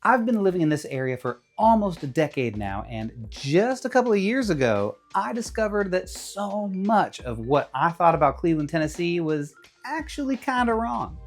I've been living in this area for almost a decade now, and just a couple of years ago, I discovered that so much of what I thought about Cleveland, Tennessee was actually kind of wrong.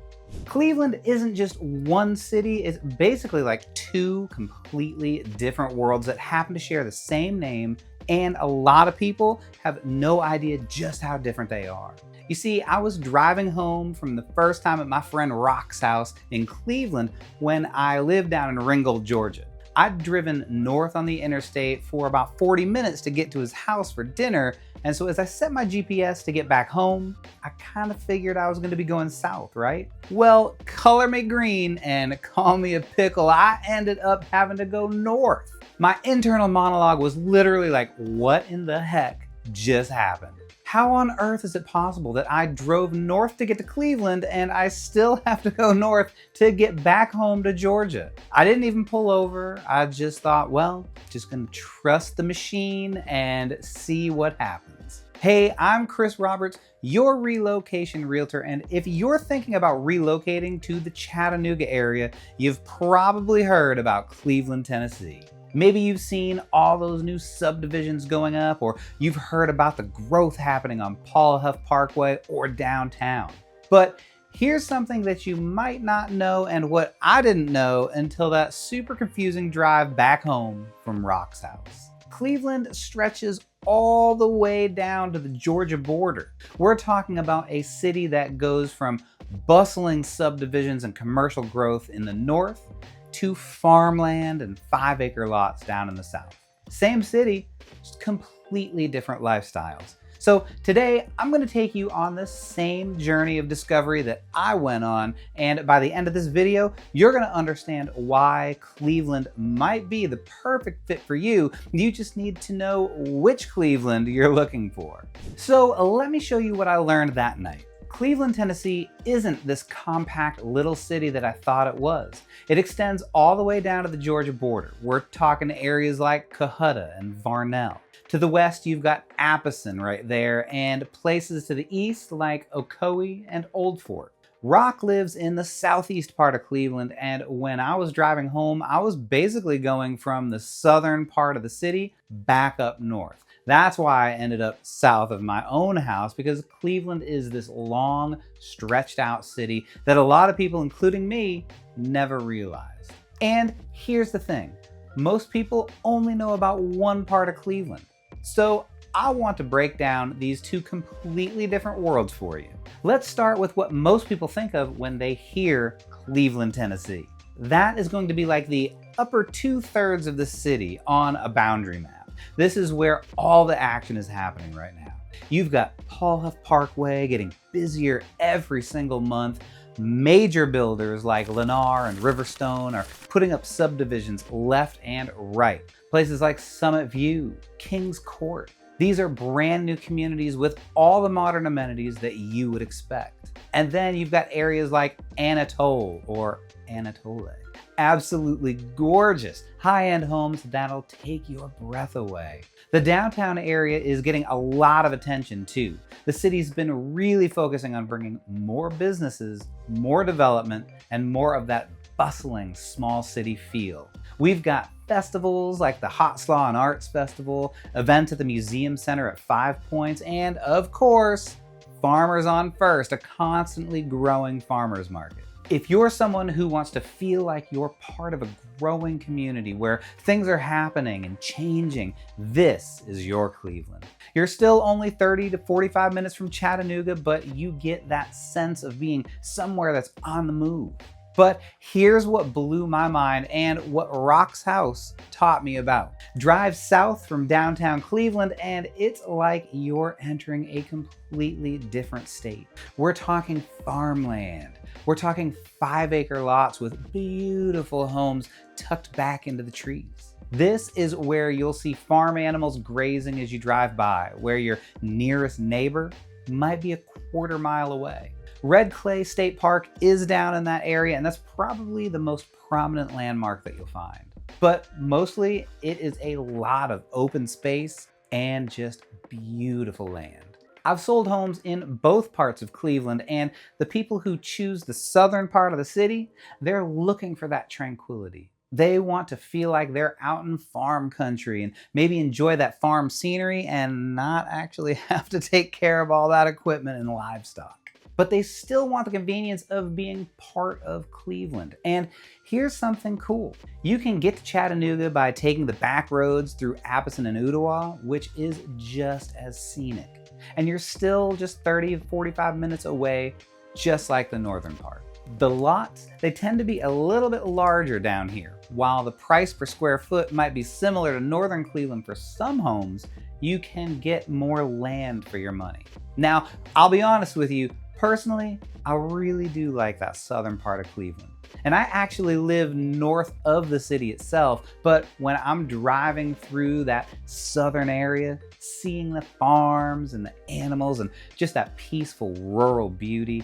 Cleveland isn't just one city, it's basically like two completely different worlds that happen to share the same name, and a lot of people have no idea just how different they are. You see, I was driving home from the first time at my friend Rock's house in Cleveland when I lived down in Ringgold, Georgia. I'd driven north on the interstate for about 40 minutes to get to his house for dinner, and so as I set my GPS to get back home, I kind of figured I was going to be going south, right? Well, color me green and call me a pickle, I ended up having to go north. My internal monologue was literally like, what in the heck just happened? How on earth is it possible that I drove north to get to Cleveland and I still have to go north to get back home to Georgia? I didn't even pull over. I just thought, well, just gonna trust the machine and see what happens. Hey, I'm Chris Roberts, your relocation realtor, and if you're thinking about relocating to the Chattanooga area, you've probably heard about Cleveland, Tennessee. Maybe you've seen all those new subdivisions going up, or you've heard about the growth happening on Paul Huff Parkway or downtown. But here's something that you might not know and what I didn't know until that super confusing drive back home from Rock's house. Cleveland stretches all the way down to the Georgia border. We're talking about a city that goes from bustling subdivisions and commercial growth in the north to farmland and 5-acre lots down in the south. Same city, just completely different lifestyles. So today, I'm going to take you on the same journey of discovery that I went on, and by the end of this video, you're going to understand why Cleveland might be the perfect fit for you. You just need to know which Cleveland you're looking for. So let me show you what I learned that night. Cleveland, Tennessee isn't this compact little city that I thought it was. It extends all the way down to the Georgia border. We're talking areas like Cohutta and Varnell. To the west, you've got Appleton right there, and places to the east like Ocoee and Old Fort. Rock lives in the southeast part of Cleveland, and when I was driving home, I was basically going from the southern part of the city back up north. That's why I ended up south of my own house, because Cleveland is this long, stretched out city that a lot of people, including me, never realized. And here's the thing, most people only know about one part of Cleveland. So I want to break down these two completely different worlds for you. Let's start with what most people think of when they hear Cleveland, Tennessee. That is going to be like the upper 2/3 of the city on a boundary map. This is where all the action is happening right now. You've got Paul Huff Parkway getting busier every single month. Major builders like Lennar and Riverstone are putting up subdivisions left and right. Places like Summit View, Kings Court. These are brand new communities with all the modern amenities that you would expect. And then you've got areas like Anatole or Anatole. Absolutely gorgeous high-end homes that'll take your breath away. The downtown area is getting a lot of attention too. The city's been really focusing on bringing more businesses, more development, and more of that bustling small city feel. We've got festivals like the Hot Slaw and Arts Festival, events at the Museum Center at 5 Points, and of course, Farmers on First, a constantly growing farmers market. If you're someone who wants to feel like you're part of a growing community where things are happening and changing, this is your Cleveland. You're still only 30 to 45 minutes from Chattanooga, but you get that sense of being somewhere that's on the move. But here's what blew my mind and what Rock's house taught me about. Drive south from downtown Cleveland and it's like you're entering a completely different state. We're talking farmland. We're talking 5-acre lots with beautiful homes tucked back into the trees. This is where you'll see farm animals grazing as you drive by, where your nearest neighbor might be a quarter-mile away. Red Clay State Park is down in that area, and that's probably the most prominent landmark that you'll find. But mostly, it is a lot of open space and just beautiful land. I've sold homes in both parts of Cleveland, and the people who choose the southern part of the city, they're looking for that tranquility. They want to feel like they're out in farm country and maybe enjoy that farm scenery and not actually have to take care of all that equipment and livestock. But they still want the convenience of being part of Cleveland. And here's something cool. You can get to Chattanooga by taking the back roads through Appleton and Ottawa, which is just as scenic. And you're still just 30 to 45 minutes away, just like the northern part. The lots, they tend to be a little bit larger down here. While the price per square foot might be similar to northern Cleveland for some homes, you can get more land for your money. Now, I'll be honest with you, personally, I really do like that southern part of Cleveland. And I actually live north of the city itself, but when I'm driving through that southern area, seeing the farms and the animals and just that peaceful rural beauty,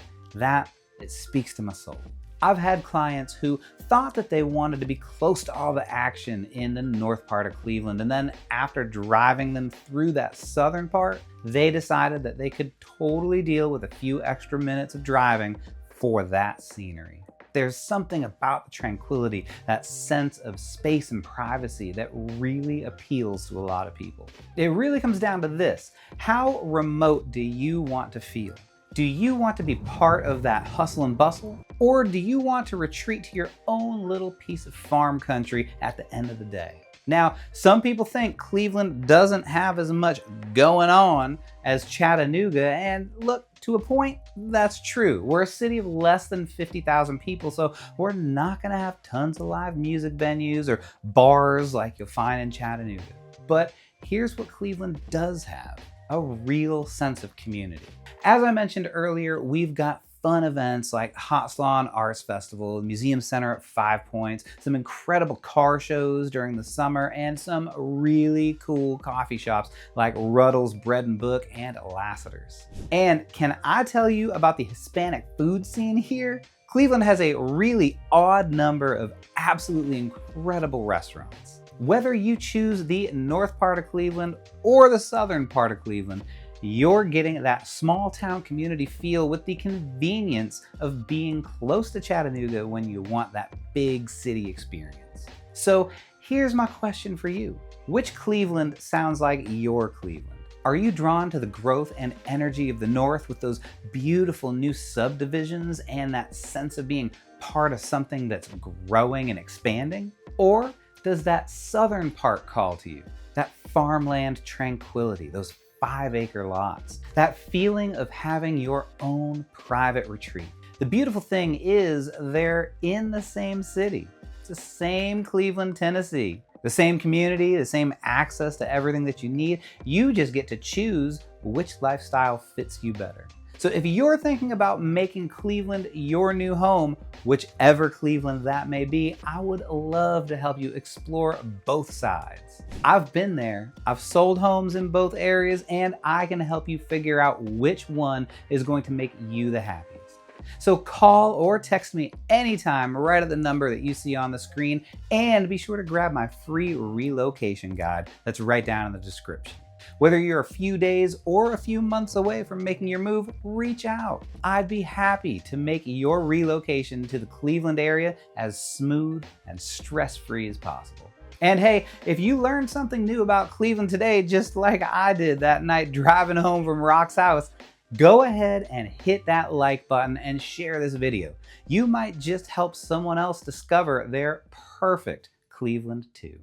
it speaks to my soul. I've had clients who thought that they wanted to be close to all the action in the north part of Cleveland, and then after driving them through that southern part, they decided that they could totally deal with a few extra minutes of driving for that scenery. There's something about the tranquility, that sense of space and privacy that really appeals to a lot of people. It really comes down to this: how remote do you want to feel? Do you want to be part of that hustle and bustle? Or do you want to retreat to your own little piece of farm country at the end of the day? Now, some people think Cleveland doesn't have as much going on as Chattanooga, and look, to a point, that's true. We're a city of less than 50,000 people, so we're not gonna have tons of live music venues or bars like you'll find in Chattanooga. But here's what Cleveland does have: a real sense of community. As I mentioned earlier, we've got fun events like Hot Salon Arts Festival, Museum Center at 5 Points, some incredible car shows during the summer, and some really cool coffee shops like Ruddle's Bread and Book and Lassiter's. And can I tell you about the Hispanic food scene here? Cleveland has a really odd number of absolutely incredible restaurants. Whether you choose the north part of Cleveland or the southern part of Cleveland, you're getting that small town community feel with the convenience of being close to Chattanooga when you want that big city experience. So here's my question for you. Which Cleveland sounds like your Cleveland? Are you drawn to the growth and energy of the north with those beautiful new subdivisions and that sense of being part of something that's growing and expanding? Or does that southern part call to you? That farmland tranquility, those 5-acre lots, that feeling of having your own private retreat. The beautiful thing is they're in the same city. It's the same Cleveland, Tennessee. The same community, the same access to everything that you need. You just get to choose which lifestyle fits you better. So if you're thinking about making Cleveland your new home, whichever Cleveland that may be, I would love to help you explore both sides. I've been there, I've sold homes in both areas, and I can help you figure out which one is going to make you the happiest. So call or text me anytime right at the number that you see on the screen, and be sure to grab my free relocation guide that's right down in the description. Whether you're a few days or a few months away from making your move, reach out. I'd be happy to make your relocation to the Cleveland area as smooth and stress-free as possible. And hey, if you learned something new about Cleveland today, just like I did that night driving home from Rock's house, go ahead and hit that like button and share this video. You might just help someone else discover their perfect Cleveland too.